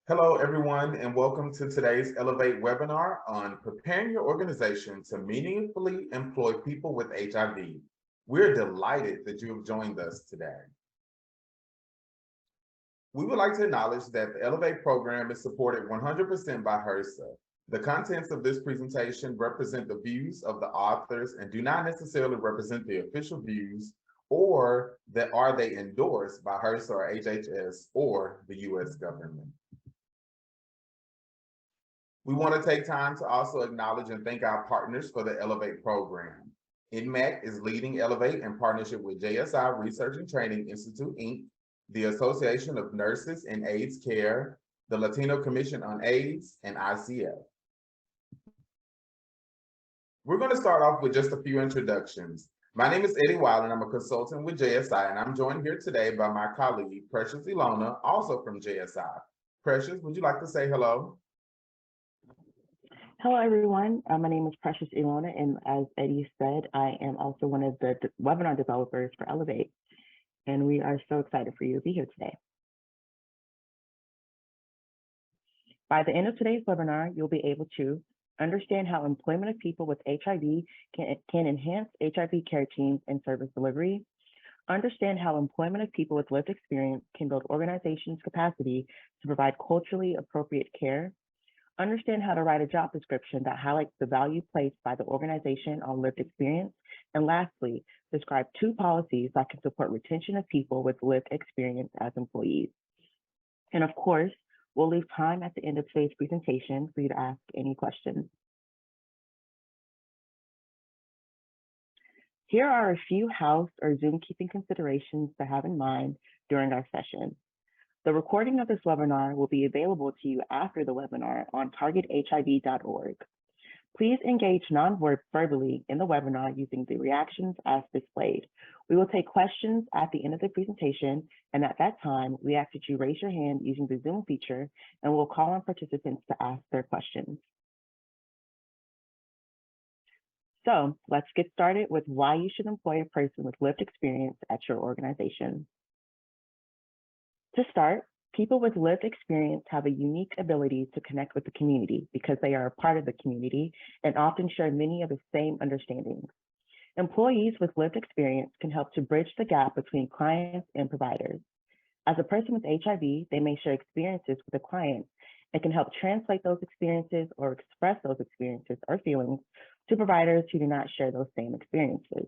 Hello, everyone, and welcome to today's Elevate webinar on preparing your organization to meaningfully employ people with HIV. We're delighted that you have joined us today. We would like to acknowledge that the Elevate program is supported 100% by HRSA. The contents of this presentation represent the views of the authors and do not necessarily represent the official views or that are they endorsed by HRSA or HHS or the U.S. government. We want to take time to also acknowledge and thank our partners for the Elevate program. INMAC is leading Elevate in partnership with JSI Research and Training Institute, Inc., the Association of Nurses in AIDS Care, the Latino Commission on AIDS, and ICF. We're going to start off with just a few introductions. My name is Eddie Wild, and I'm a consultant with JSI, and I'm joined here today by my colleague, Precious Ilona, also from JSI. Precious, would you like to say hello? Hello, everyone. My name is Precious Ilona, and as Eddie said, I am also one of the webinar developers for Elevate, and we are so excited for you to be here today. By the end of today's webinar, you'll be able to understand how employment of people with HIV can enhance HIV care teams and service delivery, understand how employment of people with lived experience can build organizations' capacity to provide culturally appropriate care, understand how to write a job description that highlights the value placed by the organization on lived experience, and lastly, describe 2 policies that can support retention of people with lived experience as employees. And of course, we'll leave time at the end of today's presentation for you to ask any questions. Here are a few house or Zoom keeping considerations to have in mind during our session. The recording of this webinar will be available to you after the webinar on targethiv.org. Please engage non-verbally in the webinar using the reactions as displayed. We will take questions at the end of the presentation, and at that time, we ask that you raise your hand using the Zoom feature, and we'll call on participants to ask their questions. So let's get started with why you should employ a person with lived experience at your organization. To start, people with lived experience have a unique ability to connect with the community because they are a part of the community and often share many of the same understandings. Employees with lived experience can help to bridge the gap between clients and providers. As a person with HIV, they may share experiences with a client and can help translate those experiences or express those experiences or feelings to providers who do not share those same experiences.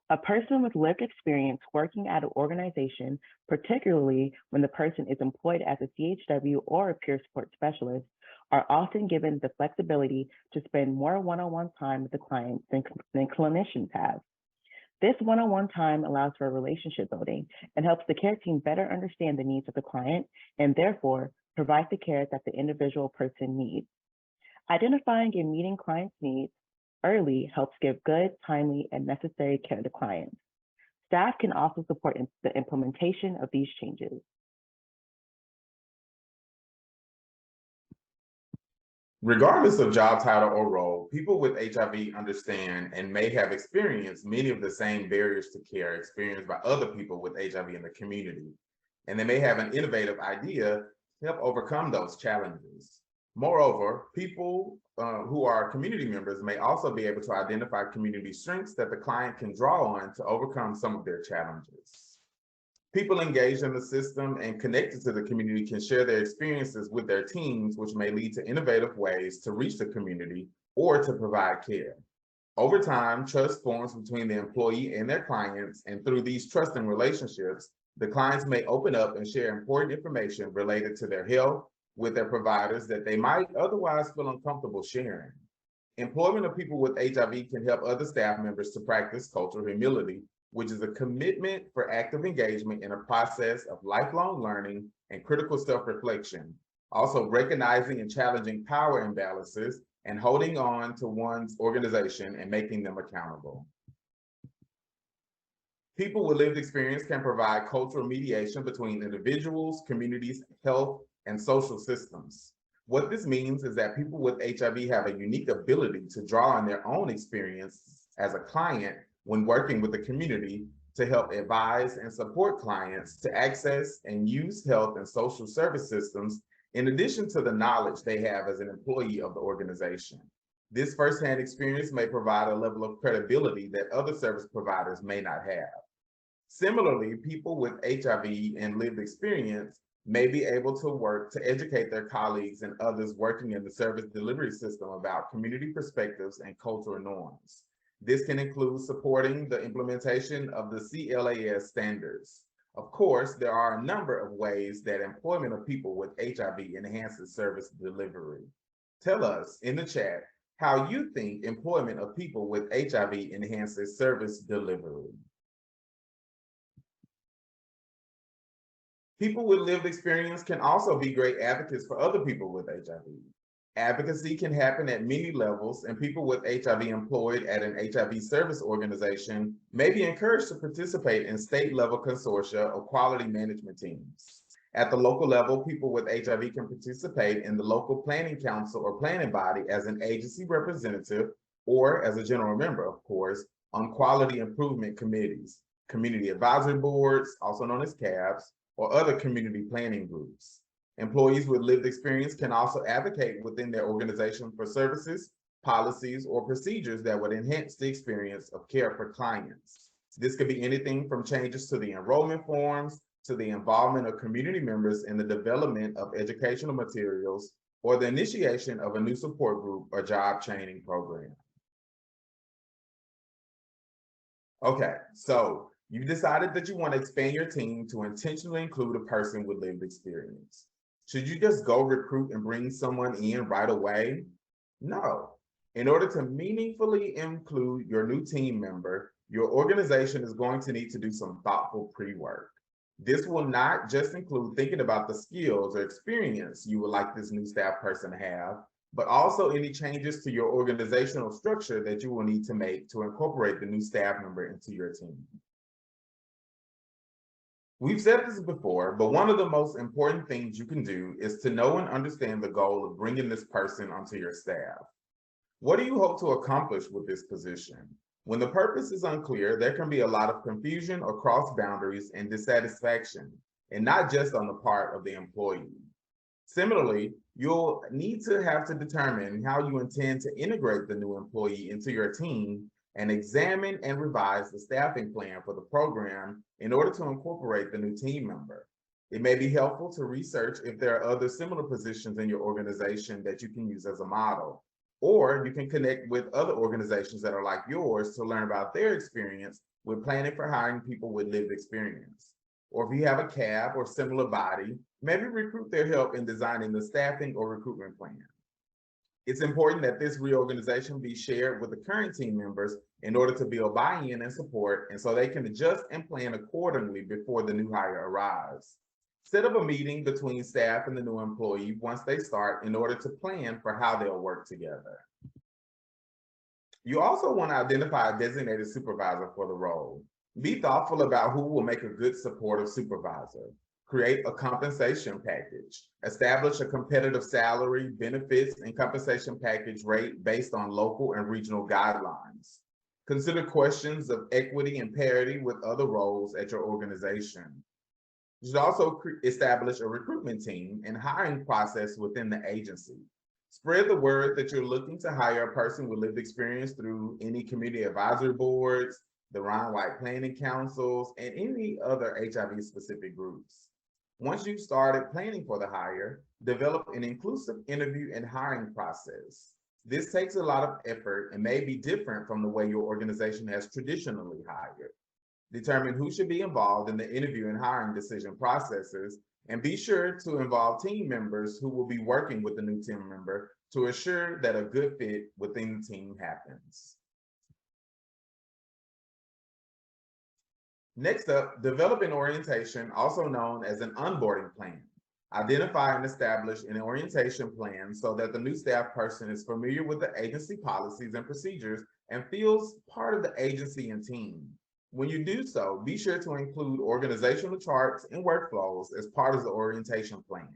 A person with lived experience working at an organization, particularly when the person is employed as a CHW or a peer support specialist, are often given the flexibility to spend more one-on-one time with the client than clinicians have. This one-on-one time allows for relationship building and helps the care team better understand the needs of the client and therefore provide the care that the individual person needs. Identifying and meeting clients' needs early helps give good, timely, and necessary care to clients. Staff can also support the implementation of these changes. Regardless of job title or role, people with HIV understand and may have experienced many of the same barriers to care experienced by other people with HIV in the community, and they may have an innovative idea to help overcome those challenges. Moreover, people who are community members may also be able to identify community strengths that the client can draw on to overcome some of their challenges. People engaged in the system and connected to the community can share their experiences with their teams, which may lead to innovative ways to reach the community or to provide care. Over time, trust forms between the employee and their clients, and through these trusting relationships, the clients may open up and share important information related to their health with their providers that they might otherwise feel uncomfortable sharing. Employment of people with HIV can help other staff members to practice cultural humility, which is a commitment for active engagement in a process of lifelong learning and critical self-reflection, also recognizing and challenging power imbalances and holding on to one's organization and making them accountable. People with lived experience can provide cultural mediation between individuals, communities, health, and social systems. What this means is that people with HIV have a unique ability to draw on their own experience as a client when working with the community to help advise and support clients to access and use health and social service systems in addition to the knowledge they have as an employee of the organization. This firsthand experience may provide a level of credibility that other service providers may not have. Similarly, people with HIV and lived experience may be able to work to educate their colleagues and others working in the service delivery system about community perspectives and cultural norms. This can include supporting the implementation of the CLAS standards. Of course, there are a number of ways that employment of people with HIV enhances service delivery. Tell us in the chat how you think employment of people with HIV enhances service delivery. People with lived experience can also be great advocates for other people with HIV. Advocacy can happen at many levels, and people with HIV employed at an HIV service organization may be encouraged to participate in state-level consortia or quality management teams. At the local level, people with HIV can participate in the local planning council or planning body as an agency representative or as a general member, of course, on quality improvement committees, community advisory boards, also known as CABs, or other community planning groups. Employees with lived experience can also advocate within their organization for services, policies, or procedures that would enhance the experience of care for clients. This could be anything from changes to the enrollment forms, to the involvement of community members in the development of educational materials, or the initiation of a new support group or job training program. Okay, so you decided that you want to expand your team to intentionally include a person with lived experience. Should you just go recruit and bring someone in right away? No. In order to meaningfully include your new team member, your organization is going to need to do some thoughtful pre-work. This will not just include thinking about the skills or experience you would like this new staff person to have, but also any changes to your organizational structure that you will need to make to incorporate the new staff member into your team. We've said this before, but one of the most important things you can do is to know and understand the goal of bringing this person onto your staff. What do you hope to accomplish with this position? When the purpose is unclear, there can be a lot of confusion or cross boundaries and dissatisfaction, and not just on the part of the employee. Similarly, you'll need to have to determine how you intend to integrate the new employee into your team and examine and revise the staffing plan for the program in order to incorporate the new team member. It may be helpful to research if there are other similar positions in your organization that you can use as a model, or you can connect with other organizations that are like yours to learn about their experience with planning for hiring people with lived experience. Or if you have a CAB or similar body, maybe recruit their help in designing the staffing or recruitment plan. It's important that this reorganization be shared with the current team members in order to build buy-in and support, and so they can adjust and plan accordingly before the new hire arrives. Set up a meeting between staff and the new employee once they start in order to plan for how they'll work together. You also want to identify a designated supervisor for the role. Be thoughtful about who will make a good supportive supervisor. Create a compensation package. Establish a competitive salary, benefits, and compensation package rate based on local and regional guidelines. Consider questions of equity and parity with other roles at your organization. You should also establish a recruitment team and hiring process within the agency. Spread the word that you're looking to hire a person with lived experience through any community advisory boards, the Ryan White planning councils, and any other HIV-specific groups. Once you've started planning for the hire, develop an inclusive interview and hiring process. This takes a lot of effort and may be different from the way your organization has traditionally hired. Determine who should be involved in the interview and hiring decision processes, and be sure to involve team members who will be working with the new team member to ensure that a good fit within the team happens. Next up, develop an orientation, also known as an onboarding plan. Identify and establish an orientation plan so that the new staff person is familiar with the agency policies and procedures and feels part of the agency and team. When you do so, be sure to include organizational charts and workflows as part of the orientation plan.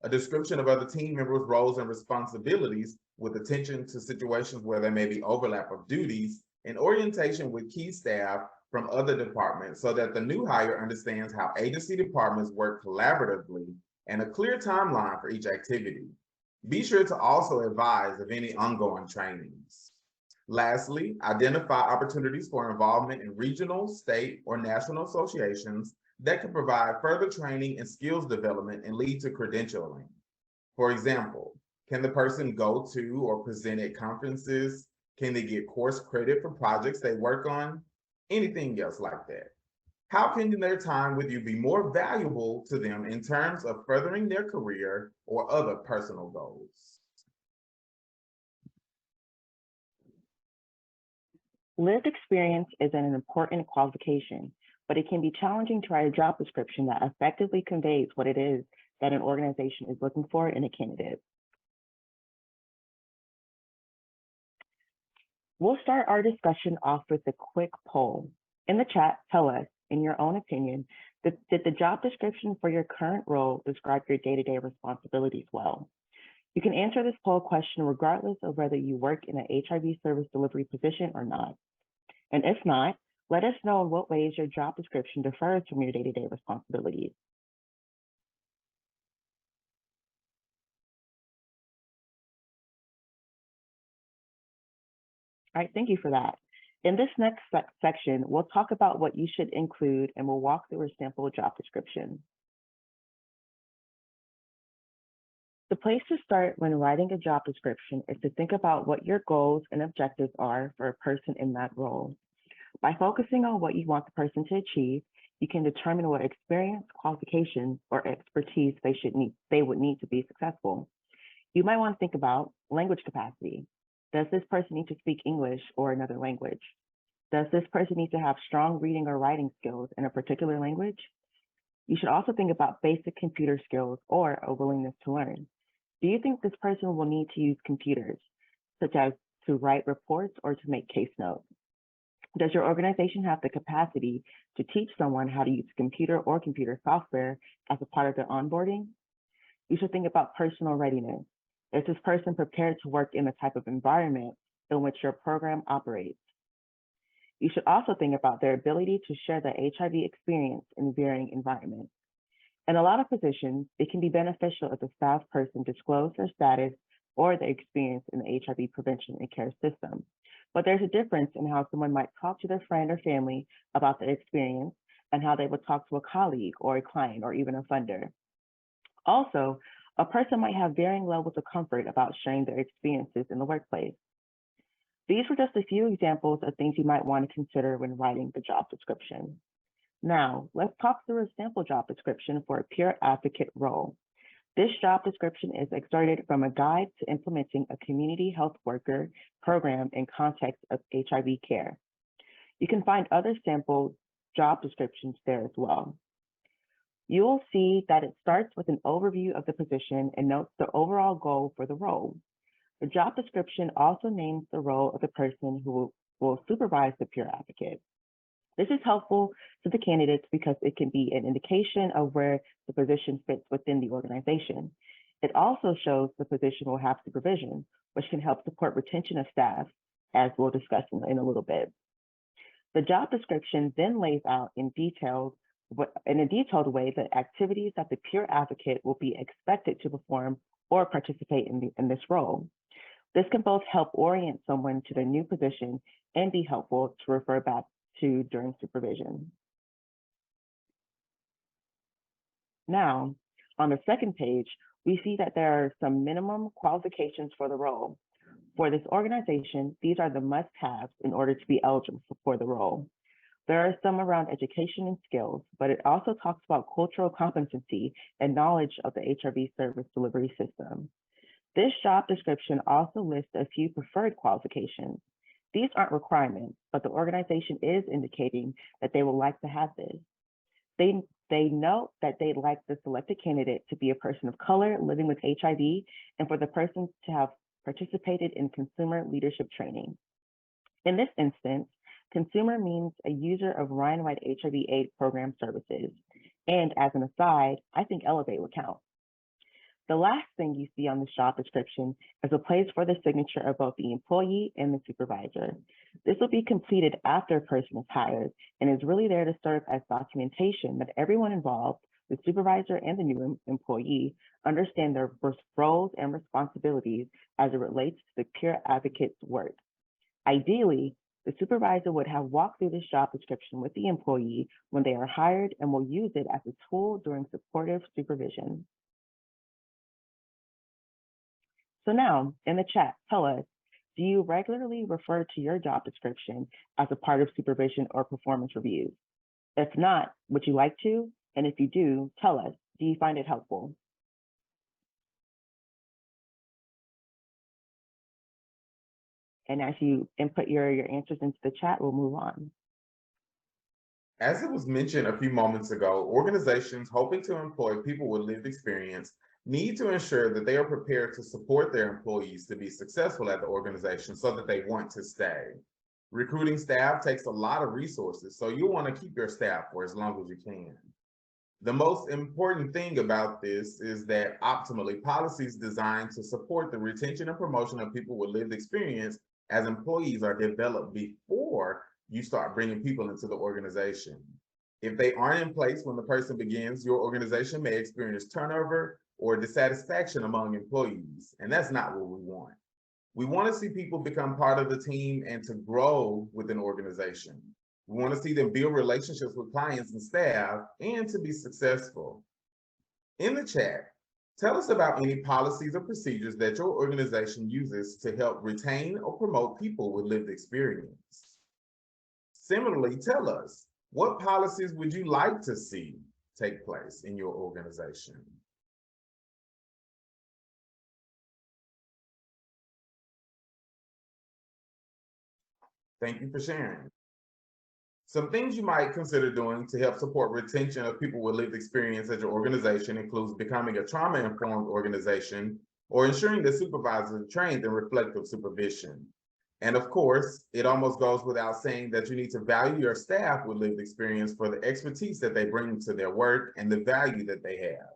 A description of other team members' roles and responsibilities with attention to situations where there may be overlap of duties, and orientation with key staff from other departments so that the new hire understands how agency departments work collaboratively and a clear timeline for each activity. Be sure to also advise of any ongoing trainings. Lastly, identify opportunities for involvement in regional, state, or national associations that can provide further training and skills development and lead to credentialing. For example, can the person go to or present at conferences? Can they get course credit for projects they work on? Anything else like that. How can their time with you be more valuable to them in terms of furthering their career or other personal goals? Lived experience is an important qualification, but it can be challenging to write a job description that effectively conveys what it is that an organization is looking for in a candidate. We'll start our discussion off with a quick poll. In the chat, tell us, in your own opinion, did the job description for your current role describe your day-to-day responsibilities well? You can answer this poll question regardless of whether you work in an HIV service delivery position or not. And if not, let us know in what ways your job description differs from your day-to-day responsibilities. All right, thank you for that. In this next section, we'll talk about what you should include and we'll walk through a sample job description. The place to start when writing a job description is to think about what your goals and objectives are for a person in that role. By focusing on what you want the person to achieve, you can determine what experience, qualifications, or expertise they would need to be successful. You might want to think about language capacity. Does this person need to speak English or another language? Does this person need to have strong reading or writing skills in a particular language? You should also think about basic computer skills or a willingness to learn. Do you think this person will need to use computers, such as to write reports or to make case notes? Does your organization have the capacity to teach someone how to use computer or computer software as a part of their onboarding? You should think about personal readiness. Is this person prepared to work in the type of environment in which your program operates? You should also think about their ability to share the HIV experience in varying environments. In a lot of positions, it can be beneficial if the staff person disclose their status or their experience in the HIV prevention and care system. But there's a difference in how someone might talk to their friend or family about their experience and how they would talk to a colleague or a client or even a funder. Also, a person might have varying levels of comfort about sharing their experiences in the workplace. These were just a few examples of things you might want to consider when writing the job description. Now, let's talk through a sample job description for a peer advocate role. This job description is excerpted from a guide to implementing a community health worker program in context of HIV care. You can find other sample job descriptions there as well. You will see that it starts with an overview of the position and notes the overall goal for the role. The job description also names the role of the person who will supervise the peer advocate. This is helpful to the candidates because it can be an indication of where the position fits within the organization. It also shows the position will have supervision, which can help support retention of staff, as we'll discuss in a little bit. The job description then lays out in a detailed way the activities that the peer advocate will be expected to perform or participate in this role. This can both help orient someone to their new position and be helpful to refer back to during supervision. Now, on the second page, we see that there are some minimum qualifications for the role. For this organization, these are the must-haves in order to be eligible for the role. There are some around education and skills, but it also talks about cultural competency and knowledge of the HIV service delivery system. This job description also lists a few preferred qualifications. These aren't requirements, but the organization is indicating that they would like to have this. They note that they'd like the selected candidate to be a person of color living with HIV and for the person to have participated in consumer leadership training. In this instance, consumer means a user of Ryan-White HIV/AIDS program services. And as an aside, I think Elevate would count. The last thing you see on the job description is a place for the signature of both the employee and the supervisor. This will be completed after a person is hired and is really there to serve as documentation that everyone involved, the supervisor and the new employee, understand their roles and responsibilities as it relates to the peer advocate's work. Ideally, the supervisor would have walked through this job description with the employee when they are hired and will use it as a tool during supportive supervision. So now, in the chat, tell us, do you regularly refer to your job description as a part of supervision or performance reviews? If not, would you like to? And if you do, tell us, do you find it helpful? And as you input your answers into the chat, we'll move on. As it was mentioned a few moments ago, organizations hoping to employ people with lived experience need to ensure that they are prepared to support their employees to be successful at the organization so that they want to stay. Recruiting staff takes a lot of resources, so you'll want to keep your staff for as long as you can. The most important thing about this is that optimally policies designed to support the retention and promotion of people with lived experience as employees are developed before you start bringing people into the organization. If they aren't in place when the person begins, your organization may experience turnover or dissatisfaction among employees, and that's not what we want. We want to see people become part of the team and to grow with an organization. We want to see them build relationships with clients and staff and to be successful. In the chat, tell us about any policies or procedures that your organization uses to help retain or promote people with lived experience. Similarly, tell us, what policies would you like to see take place in your organization? Thank you for sharing. Some things you might consider doing to help support retention of people with lived experience at your organization includes becoming a trauma-informed organization or ensuring that supervisors are trained in reflective supervision. And of course, it almost goes without saying that you need to value your staff with lived experience for the expertise that they bring to their work and the value that they have.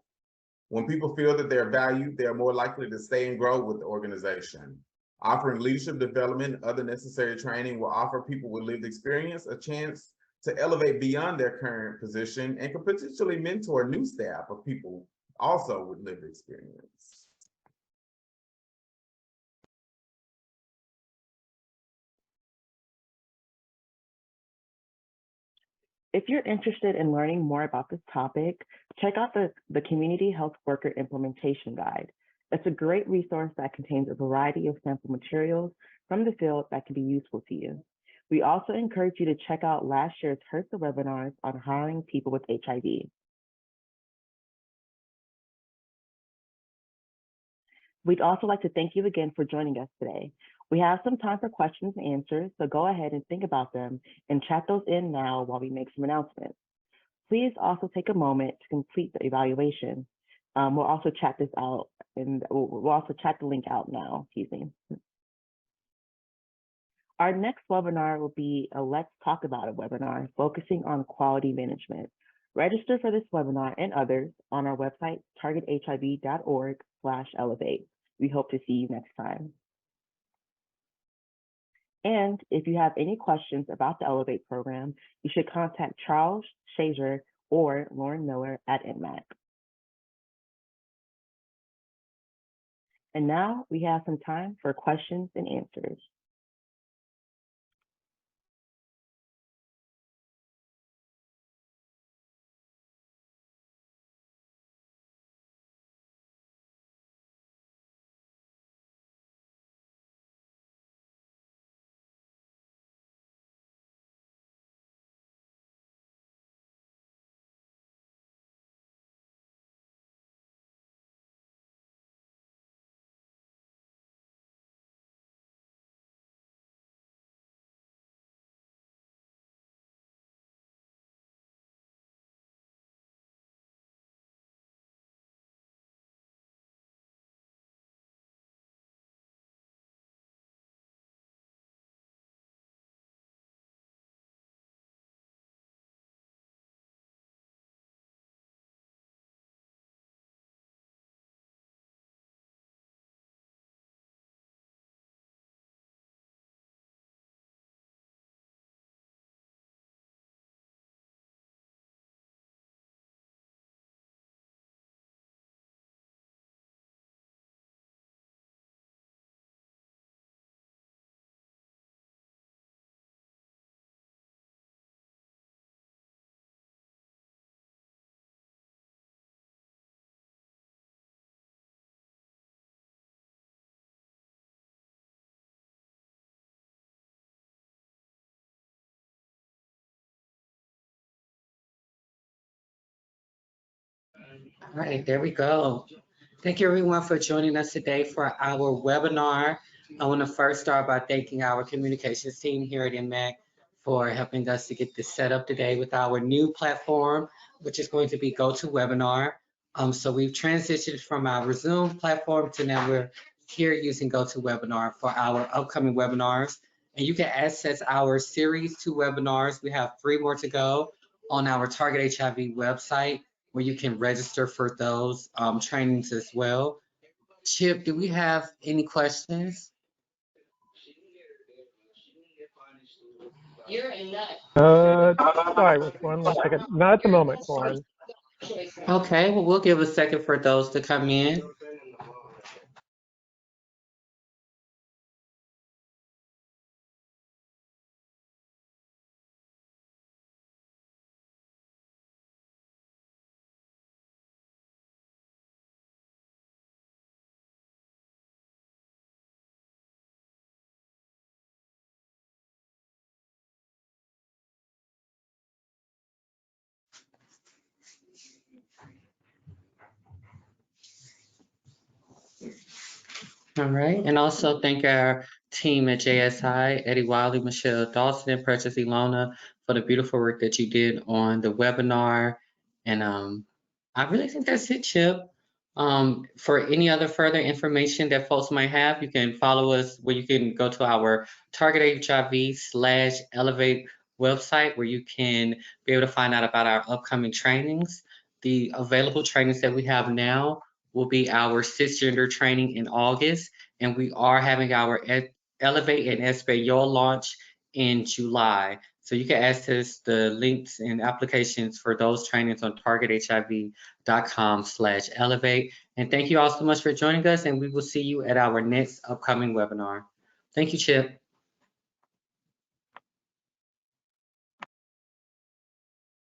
When people feel that they're valued, they're more likely to stay and grow with the organization. Offering leadership development and other necessary training will offer people with lived experience a chance to elevate beyond their current position and could potentially mentor new staff of people also with lived experience. If you're interested in learning more about this topic, check out the Community Health Worker Implementation Guide. It's a great resource that contains a variety of sample materials from the field that can be useful to you. We also encourage you to check out last year's HRSA webinars on hiring people with HIV. We'd also like to thank you again for joining us today. We have some time for questions and answers, so go ahead and think about them and chat those in now while we make some announcements. Please also take a moment to complete the evaluation. We'll also chat this out, and we'll also chat the link out now, excuse me. Our next webinar will be a Let's Talk About It webinar focusing on quality management. Register for this webinar and others on our website, targethiv.org/elevate. We hope to see you next time. And if you have any questions about the Elevate program, you should contact Charles Shazer or Lauren Miller at INMAC. And now we have some time for questions and answers. All right, there we go. Thank you everyone for joining us today for our webinar. I want to first start by thanking our communications team here at MAC for helping us to get this set up today with our new platform, which is going to be GoToWebinar. So we've transitioned from our Zoom platform to now we're here using GoToWebinar for our upcoming webinars. And you can access our series 2 webinars. We have 3 more to go on our Target HIV website, where you can register for those trainings as well. Chip, do we have any questions? Sorry, which one second. Not at the moment, Lauren. Okay, well, we'll give a second for those to come in. All right, and also thank our team at JSI, Eddie Wiley, Michelle Dawson, and Precious Ilona for the beautiful work that you did on the webinar. And I really think that's it, Chip. For any other further information that folks might have, you can follow us where you can go to our Target HIV/Elevate website where you can be able to find out about our upcoming trainings. The available trainings that we have now will be our cisgender training in August, and we are having our Elevate and Experien launch in July. So you can access the links and applications for those trainings on targethiv.com/elevate. And thank you all so much for joining us, and we will see you at our next upcoming webinar. Thank you, Chip.